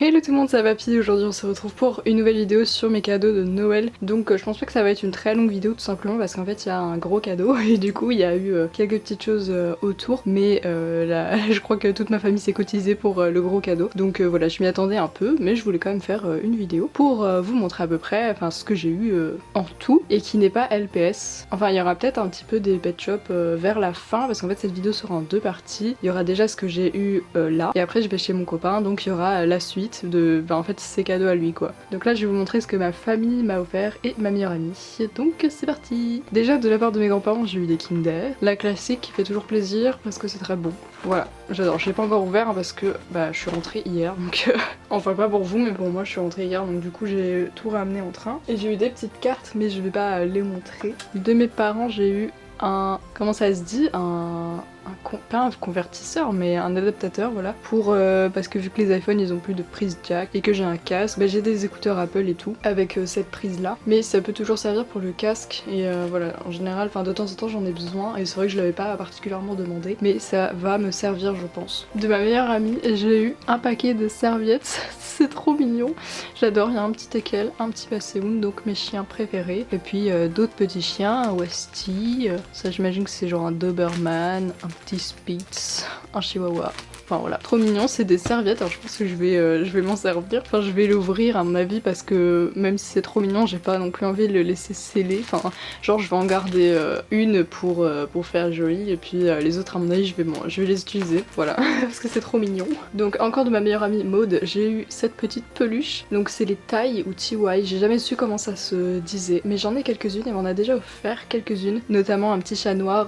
Hello tout le monde, ça va Pi. Aujourd'hui on se retrouve pour une nouvelle vidéo sur mes cadeaux de Noël. Donc je pense pas que ça va être une très longue vidéo tout simplement parce qu'en fait il y a un gros cadeau et du coup il y a eu quelques petites choses autour, mais là, je crois que toute ma famille s'est cotisée pour le gros cadeau. Donc voilà, je m'y attendais un peu, mais je voulais quand même faire une vidéo pour vous montrer à peu près ce que j'ai eu en tout et qui n'est pas LPS. Enfin il y aura peut-être un petit peu des pet shop vers la fin parce qu'en fait cette vidéo sera en deux parties. Il y aura déjà ce que j'ai eu là et après je vais chez mon copain, donc il y aura la suite de en fait ses cadeaux à lui quoi. Donc là je vais vous montrer ce que ma famille m'a offert et ma meilleure amie. Donc c'est parti. Déjà de la part de mes grands-parents j'ai eu des Kinder. La classique qui fait toujours plaisir parce que c'est très bon. Voilà, j'adore. Je l'ai pas encore ouvert parce que je suis rentrée hier donc enfin pas pour vous mais pour moi je suis rentrée hier donc du coup j'ai tout ramené en train. Et j'ai eu des petites cartes mais je vais pas les montrer. De mes parents j'ai eu un... comment ça se dit, pas un convertisseur mais un adaptateur voilà pour parce que vu que les iPhones ils ont plus de prise jack et que j'ai un casque, j'ai des écouteurs Apple et tout avec cette prise là, mais ça peut toujours servir pour le casque et voilà en général de temps en temps j'en ai besoin et c'est vrai que je l'avais pas particulièrement demandé mais ça va me servir je pense. De ma meilleure amie j'ai eu un paquet de serviettes c'est trop mignon, j'adore, il y a un petit teckel, un petit passéoun, donc mes chiens préférés et puis d'autres petits chiens, un Westie, ça j'imagine que c'est genre un Doberman, un petit Spitz, un Chihuahua. Enfin voilà, trop mignon, c'est des serviettes, alors je pense que je vais m'en servir. Enfin je vais l'ouvrir à mon avis parce que même si c'est trop mignon, j'ai pas non plus envie de le laisser sceller. Enfin genre je vais en garder une pour faire joli et puis les autres à mon avis je vais les utiliser, voilà, parce que c'est trop mignon. Donc encore de ma meilleure amie Maude, j'ai eu cette petite peluche. Donc c'est les Tai ou TY, j'ai jamais su comment ça se disait, mais j'en ai quelques-unes, elle m'en a déjà offert quelques-unes, notamment un petit chat noir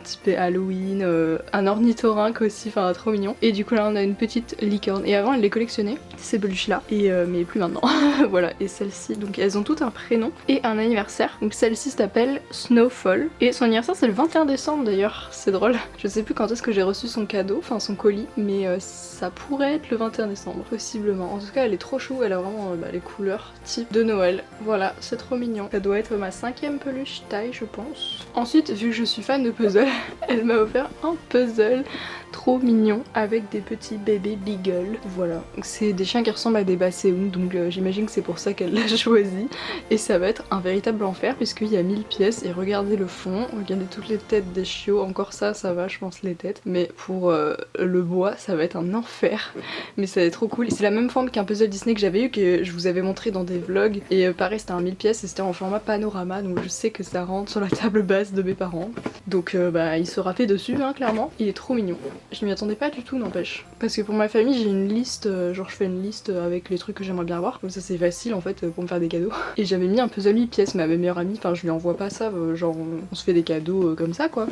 typé Halloween, un ornithorynque aussi, enfin trop mignon. Et du coup là on a une petite licorne. Et avant elle les collectionnait, ces peluches là, et mais plus maintenant. Voilà, et celle-ci, donc elles ont toutes un prénom et un anniversaire. Donc celle-ci s'appelle Snowfall. Et son anniversaire c'est le 21 décembre d'ailleurs, c'est drôle. Je sais plus quand est-ce que j'ai reçu son cadeau, enfin son colis, mais ça pourrait être le 21 décembre, possiblement. En tout cas elle est trop chou, elle a vraiment les couleurs type de Noël. Voilà, c'est trop mignon. Ça doit être ma 5e peluche taille je pense. Ensuite, vu que je suis fan de puzzle, elle m'a offert un puzzle trop mignon avec des petits bébés beagle. Voilà, c'est des chiens qui ressemblent à des basséouns donc j'imagine que c'est pour ça qu'elle l'a choisi. Et ça va être un véritable enfer puisqu'il y a 1000 pièces et regardez le fond, regardez toutes les têtes des chiots, encore ça va je pense les têtes, mais pour le bois ça va être un enfer, mais ça va être trop cool. C'est la même forme qu'un puzzle Disney que j'avais eu, que je vous avais montré dans des vlogs et pareil c'était un 1000 pièces et c'était en format panorama donc je sais que ça rentre sur la table basse de mes parents. Donc il sera fait dessus hein, clairement, il est trop mignon. Je m'y attendais pas du tout n'empêche. Parce que pour ma famille j'ai une liste, genre je fais une liste avec les trucs que j'aimerais bien avoir, comme ça c'est facile en fait pour me faire des cadeaux. Et j'avais mis un puzzle 1000 pièces, mais à ma meilleure amie, enfin je lui envoie pas ça, genre on se fait des cadeaux comme ça quoi.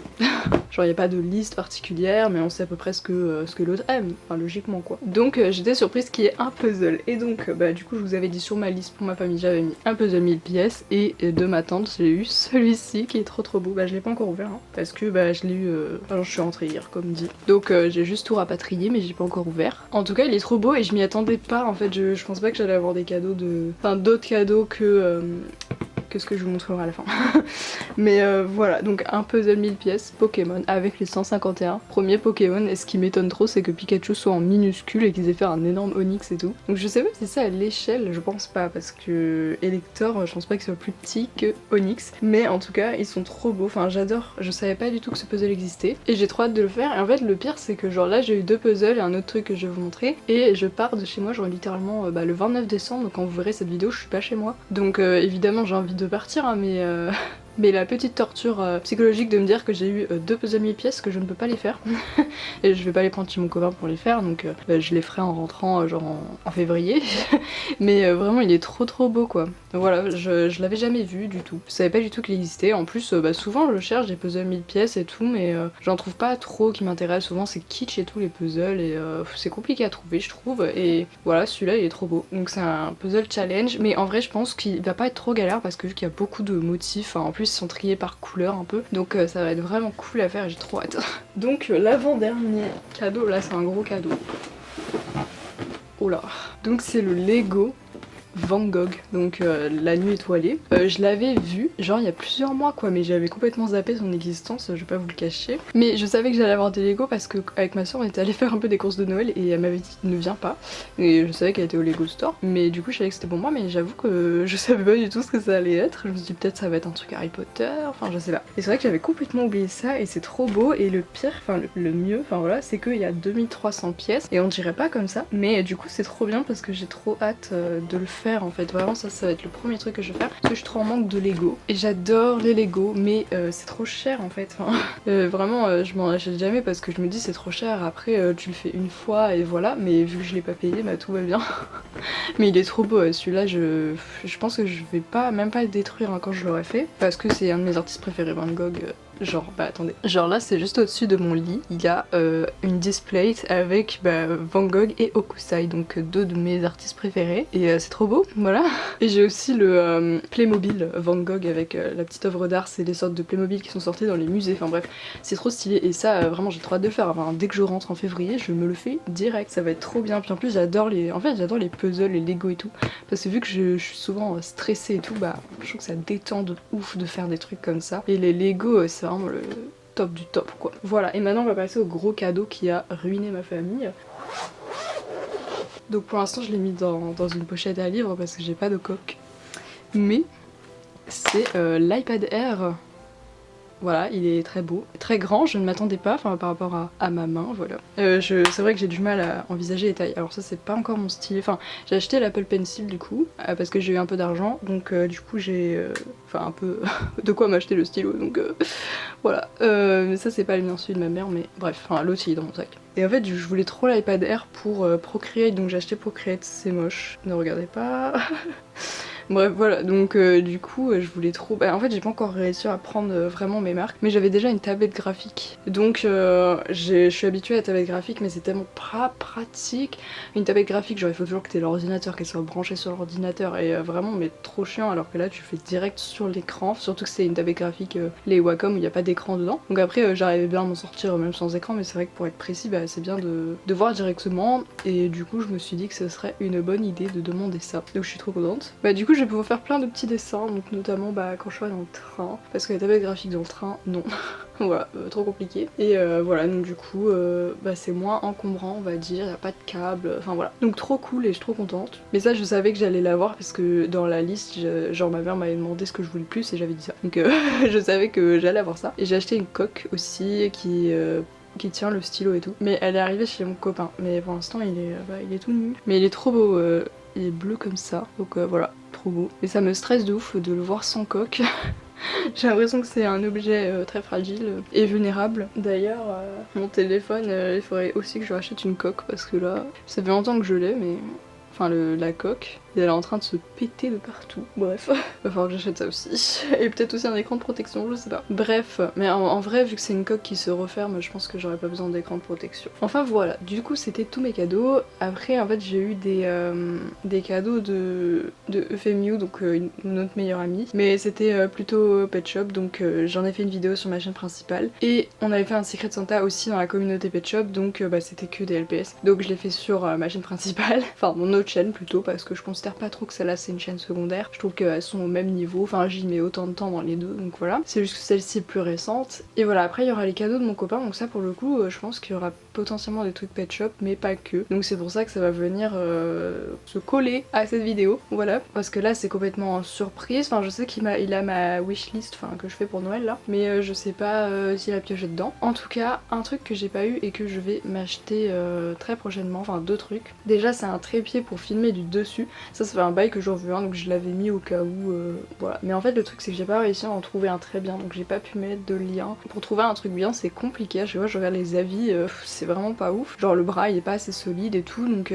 Genre y a pas de liste particulière mais on sait à peu près ce que l'autre aime, enfin logiquement quoi. Donc j'étais surprise qu'il y ait un puzzle et donc du coup je vous avais dit sur ma liste pour ma famille j'avais mis un puzzle 1000 pièces et de ma tante j'ai eu celui-ci qui est trop beau. Je l'ai pas encore ouvert hein, parce que je l'ai eu, enfin je suis rentrée hier comme dit. Donc j'ai juste tout rapatrié mais j'ai pas encore ouvert. En tout cas il est trop beau et je m'y attendais pas en fait, je pense pas que j'allais avoir des cadeaux de... Enfin d'autres cadeaux que ce que je vous montrerai à la fin. Mais voilà, donc un puzzle 1000 pièces Pokémon avec les 151 premiers Pokémon. Et ce qui m'étonne trop c'est que Pikachu soit en minuscule et qu'ils aient fait un énorme Onix et tout. Donc je sais pas si c'est ça à l'échelle, je pense pas parce que Elector je pense pas qu'il soit plus petit que Onix. Mais en tout cas ils sont trop beaux, enfin j'adore, je savais pas du tout que ce puzzle existait. Et j'ai trop hâte de le faire et en fait le pire c'est que genre là j'ai eu 2 puzzles et un autre truc que je vais vous montrer. Et je pars de chez moi genre littéralement le 29 décembre, donc quand vous verrez cette vidéo je suis pas chez moi. Donc évidemment j'ai envie de partir hein, mais la petite torture psychologique de me dire que j'ai eu 2 puzzles 1000 pièces, que je ne peux pas les faire et je vais pas les prendre chez mon copain pour les faire donc je les ferai en rentrant genre en février. Mais vraiment il est trop beau quoi. Donc voilà, je l'avais jamais vu du tout, je savais pas du tout qu'il existait. En plus souvent je cherche des puzzles 1000 pièces et tout mais j'en trouve pas trop qui m'intéressent, souvent c'est kitsch et tout les puzzles et c'est compliqué à trouver je trouve. Et voilà, celui-là il est trop beau, donc c'est un puzzle challenge mais en vrai je pense qu'il va pas être trop galère parce que vu qu'il y a beaucoup de motifs, en plus ils sont triés par couleur un peu, donc ça va être vraiment cool à faire et j'ai trop hâte. Donc l'avant-dernier cadeau, là c'est un gros cadeau. Oh là. Donc c'est le Lego Van Gogh, donc La Nuit étoilée. Je l'avais vu genre il y a plusieurs mois quoi, mais j'avais complètement zappé son existence, je vais pas vous le cacher. Mais je savais que j'allais avoir des Lego parce que avec ma soeur on était allé faire un peu des courses de Noël et elle m'avait dit ne viens pas. Et je savais qu'elle était au Lego Store, mais du coup je savais que c'était pour moi, mais j'avoue que je savais pas du tout ce que ça allait être. Je me suis dit peut-être ça va être un truc Harry Potter, enfin je sais pas. Et c'est vrai que j'avais complètement oublié ça et c'est trop beau, et le pire, enfin le mieux, enfin voilà, c'est qu'il y a 2300 pièces et on dirait pas comme ça, mais du coup c'est trop bien parce que j'ai trop hâte de le faire en fait. Vraiment ça va être le premier truc que je vais faire parce que je suis trop en manque de Lego et j'adore les Lego, mais c'est trop cher en fait. Enfin, vraiment je m'en achète jamais parce que je me dis c'est trop cher, après tu le fais une fois et voilà, mais vu que je l'ai pas payé bah tout va bien. Mais il est trop beau celui-là, je pense que je vais pas même pas le détruire hein, quand je l'aurai fait parce que c'est un de mes artistes préférés, Van Gogh. Genre, bah attendez, genre là c'est juste au-dessus de mon lit, il y a une displate avec Van Gogh et Hokusai, donc deux de mes artistes préférés, et c'est trop beau, voilà. Et j'ai aussi le Playmobil Van Gogh avec la petite œuvre d'art, c'est des sortes de Playmobil qui sont sortis dans les musées, enfin bref, c'est trop stylé, et ça vraiment j'ai trop hâte de le faire, enfin, dès que je rentre en février, je me le fais direct, ça va être trop bien, puis en plus j'adore les puzzles, les Lego et tout, parce que vu que je suis souvent stressée et tout, bah je trouve que ça détend de ouf de faire des trucs comme ça, et les Lego c'est vraiment le top du top quoi. Voilà, et maintenant on va passer au gros cadeau qui a ruiné ma famille. Donc pour l'instant je l'ai mis dans une pochette à livres parce que j'ai pas de coque. Mais c'est l'iPad Air. Voilà, il est très beau, très grand, je ne m'attendais pas, enfin par rapport à ma main, voilà. C'est vrai que j'ai du mal à envisager les tailles, alors ça c'est pas encore mon style, enfin j'ai acheté l'Apple Pencil du coup, parce que j'ai eu un peu d'argent, donc du coup j'ai enfin un peu de quoi m'acheter le stylo, donc voilà. Mais ça c'est pas le mien, celui de ma mère, mais bref, enfin l'autre il est dans mon sac. Et en fait je voulais trop l'iPad Air pour Procreate, donc j'ai acheté Procreate, c'est moche, ne regardez pas. Bref voilà, donc du coup je voulais trop... Bah, en fait j'ai pas encore réussi à prendre vraiment mes marques, mais j'avais déjà une tablette graphique. Donc je suis habituée à la tablette graphique, mais c'est tellement pas pratique. Une tablette graphique, genre il faut toujours que t'aies l'ordinateur, qu'elle soit branchée sur l'ordinateur, et vraiment mais trop chiant, alors que là tu fais direct sur l'écran, surtout que c'est une tablette graphique, les Wacom où il n'y a pas d'écran dedans. Donc après j'arrivais bien à m'en sortir même sans écran, mais c'est vrai que pour être précis, bah, c'est bien de voir directement, et du coup je me suis dit que ce serait une bonne idée de demander ça. Donc je suis trop contente. Bah du coup je vais pouvoir faire plein de petits dessins, donc notamment quand je serai dans le train, parce que la tablette graphique dans le train, non. Voilà, trop compliqué. Et voilà, donc du coup c'est moins encombrant on va dire, y a pas de câble, enfin voilà. Donc trop cool et je suis trop contente. Mais ça je savais que j'allais l'avoir parce que dans la liste, genre ma mère m'avait demandé ce que je voulais le plus et j'avais dit ça. Donc je savais que j'allais avoir ça. Et j'ai acheté une coque aussi qui tient le stylo et tout. Mais elle est arrivée chez mon copain, mais pour l'instant il est tout nu. Mais il est trop beau, il est bleu comme ça, donc voilà, trop beau. Et ça me stresse de ouf de le voir sans coque. J'ai l'impression que c'est un objet très fragile et vulnérable. D'ailleurs, mon téléphone, il faudrait aussi que je rachète une coque parce que là, ça fait longtemps que je l'ai, mais... Enfin, la coque, elle est en train de se péter de partout. Bref, va falloir que j'achète ça aussi. Et peut-être aussi un écran de protection, je sais pas. Bref, mais en vrai, vu que c'est une coque qui se referme, je pense que j'aurais pas besoin d'écran de protection. Enfin voilà, du coup c'était tous mes cadeaux. Après, en fait, j'ai eu des cadeaux de EFMU, donc une autre meilleure amie. Mais c'était plutôt Pet Shop, donc j'en ai fait une vidéo sur ma chaîne principale. Et on avait fait un Secret Santa aussi dans la communauté Pet Shop, donc c'était que des LPS. Donc je l'ai fait sur ma chaîne principale, enfin mon autre chaîne plutôt, parce que je considère pas trop que celle-là c'est une chaîne secondaire. Je trouve qu'elles sont au même niveau, enfin j'y mets autant de temps dans les deux, donc voilà. C'est juste que celle-ci est plus récente. Et voilà, après il y aura les cadeaux de mon copain, donc ça pour le coup je pense qu'il y aura potentiellement des trucs Pet Shop, mais pas que. Donc c'est pour ça que ça va venir se coller à cette vidéo, voilà. Parce que là c'est complètement surprise, enfin je sais qu'il a ma wishlist, enfin que je fais pour Noël là, mais je sais pas s'il a pioché dedans. En tout cas, un truc que j'ai pas eu et que je vais m'acheter très prochainement, enfin deux trucs. Déjà c'est un trépied pour filmer du dessus, ça fait un bail que j'en veux un, donc je l'avais mis au cas où, voilà. Mais en fait le truc c'est que j'ai pas réussi à en trouver un très bien, donc j'ai pas pu mettre de lien. Pour trouver un truc bien c'est compliqué, je vois, je regarde les avis, c'est vraiment pas ouf. Genre le bras il est pas assez solide et tout, donc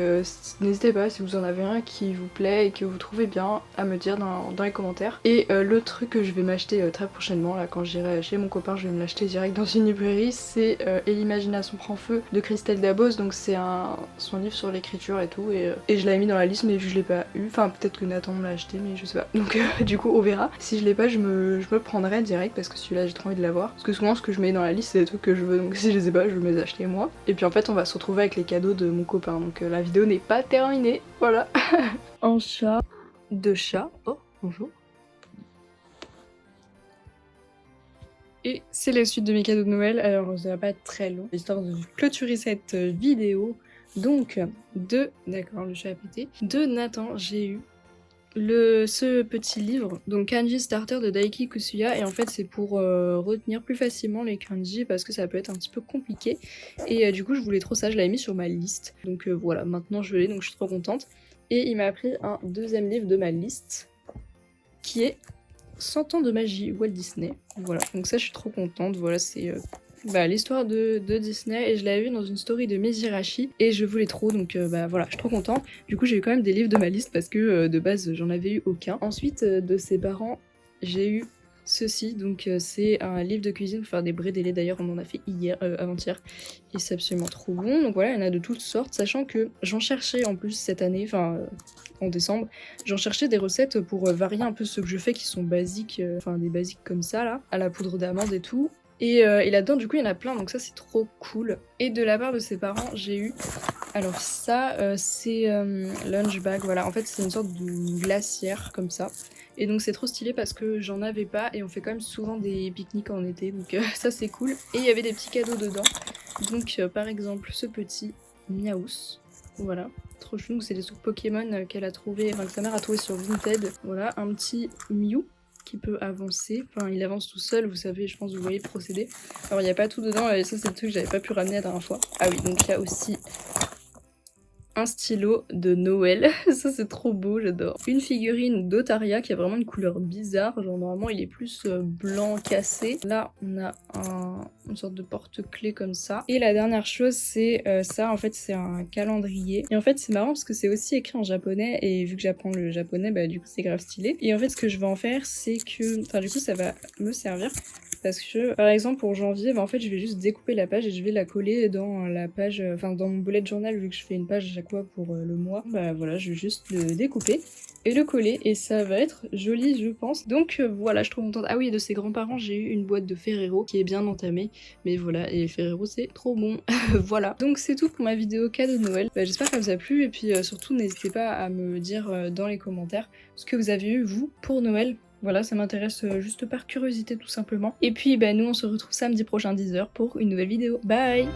n'hésitez pas si vous en avez un qui vous plaît et que vous trouvez bien à me dire dans les commentaires. Et le truc que je vais m'acheter très prochainement, là quand j'irai chez mon copain je vais me l'acheter direct dans une librairie, c'est Et l'imagination prend feu de Christelle Dabos, donc c'est son livre sur l'écriture et tout, et je l'avais mis dans la liste mais vu que je l'ai pas eu, enfin peut-être que Nathan me l'a acheté mais je sais pas, donc du coup on verra. Si je l'ai pas je me le prendrai direct parce que celui-là j'ai trop envie de l'avoir, parce que souvent ce que je mets dans la liste c'est des trucs que je veux, donc si je les ai pas je vais me les acheter moi. Et puis en fait on va se retrouver avec les cadeaux de mon copain, donc la vidéo n'est pas terminée, voilà. En chat. de chat. Oh, bonjour. Et c'est la suite de mes cadeaux de Noël, alors ça va pas être très long, histoire de clôturer cette vidéo. Donc, d'accord, le chat a pété. De Nathan, j'ai eu ce petit livre, donc Kanji Starter de Daiki Kusuya, et en fait c'est pour retenir plus facilement les kanji parce que ça peut être un petit peu compliqué. Et du coup je voulais trop ça, je l'avais mis sur ma liste. Donc voilà, maintenant je l'ai, donc je suis trop contente. Et il m'a appris un deuxième livre de ma liste, qui est 100 ans de magie Walt Disney. Voilà, donc ça je suis trop contente. Voilà, c'est l'histoire de Disney, et je l'avais vu dans une story de Mezirachi et je voulais trop, donc voilà, je suis trop contente. Du coup j'ai eu quand même des livres de ma liste parce que de base j'en avais eu aucun. Ensuite de ses parents j'ai eu ceci, donc c'est un livre de cuisine pour faire des bredele, d'ailleurs on en a fait hier, avant-hier, et c'est absolument trop bon. Donc voilà, il y en a de toutes sortes, sachant que j'en cherchais en plus cette année, enfin en décembre, j'en cherchais des recettes pour varier un peu ce que je fais qui sont basiques, enfin des basiques comme ça là, à la poudre d'amande et tout. Et là-dedans, du coup, il y en a plein, donc ça, c'est trop cool. Et de la part de ses parents, j'ai eu... Alors ça, c'est lunch bag, voilà. En fait, c'est une sorte de glacière, comme ça. Et donc, c'est trop stylé parce que j'en avais pas, et on fait quand même souvent des pique-niques en été, donc ça, c'est cool. Et il y avait des petits cadeaux dedans. Donc, par exemple, ce petit Miaous. Voilà, trop chou. C'est des trucs Pokémon qu'elle a trouvé, enfin que sa mère a trouvé sur Vinted. Voilà, un petit Mew qui peut avancer, enfin il avance tout seul, vous savez, je pense que vous voyez le procédé. Alors il n'y a pas tout dedans, et ça c'est le truc que j'avais pas pu ramener la dernière fois. Ah oui, donc il y a aussi un stylo de Noël, ça c'est trop beau, j'adore. Une figurine d'Otaria qui a vraiment une couleur bizarre, genre normalement il est plus blanc cassé. Là on a une sorte de porte-clés comme ça. Et la dernière chose c'est ça, en fait c'est un calendrier. Et en fait c'est marrant parce que c'est aussi écrit en japonais, et vu que j'apprends le japonais, bah du coup c'est grave stylé. Et en fait ce que je vais en faire c'est que, enfin du coup ça va me servir. Parce que, par exemple, pour janvier, en fait, je vais juste découper la page et je vais la coller dans la page, enfin dans mon bullet journal, vu que je fais une page à chaque fois pour le mois. Bah voilà, je vais juste le découper et le coller, et ça va être joli, je pense. Donc voilà, je suis trop contente. Ah oui, et de ses grands-parents, j'ai eu une boîte de Ferrero qui est bien entamée. Mais voilà, et Ferrero, c'est trop bon. Voilà. Donc c'est tout pour ma vidéo cadeau de Noël. Bah, j'espère qu'elle vous a plu, et puis surtout, n'hésitez pas à me dire dans les commentaires ce que vous avez eu, vous, pour Noël. Voilà, ça m'intéresse juste par curiosité tout simplement. Et puis nous on se retrouve samedi prochain 10h pour une nouvelle vidéo. Bye!